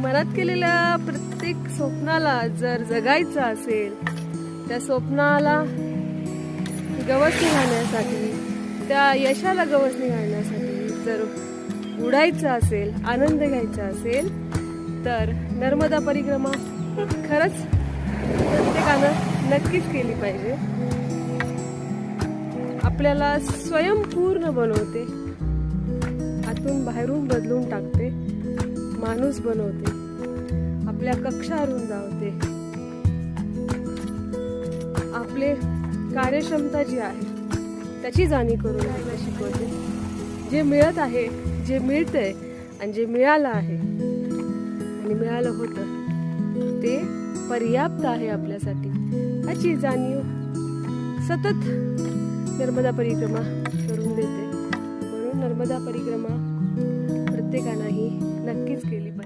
मनात केलेल्या प्रत्येक स्वप्नाला जर जगायचं असेल, त्या स्वप्नाला गवसणी घालण्यासाठी, त्या यशाला गवसणी घालण्यासाठी जर उडायचं असेल, आनंद घ्यायचा असेल, तर नर्मदा परिक्रमा खरंच प्रत्येकानं नक्कीच केली पाहिजे. आपल्याला स्वयंपूर्ण बनवते, आतून बाहेरून बदलून टाकते, माणूस बनवते, आपल्या कक्षा रुंदावते, आपले कार्यक्षमता जी आहे त्याची जाणीव करून घ्यायला शिकवते. जे मिळत आहे, जे मिळतंय आणि जे मिळालं आहे आणि मिळालं होतं ते पर्याप्त आहे आपल्यासाठी, याची जाणीव सतत नर्मदा परिक्रमा करून देते. म्हणून नर्मदा परिक्रमा प्रत्येकानंही नक्कीच केली पाहिजे.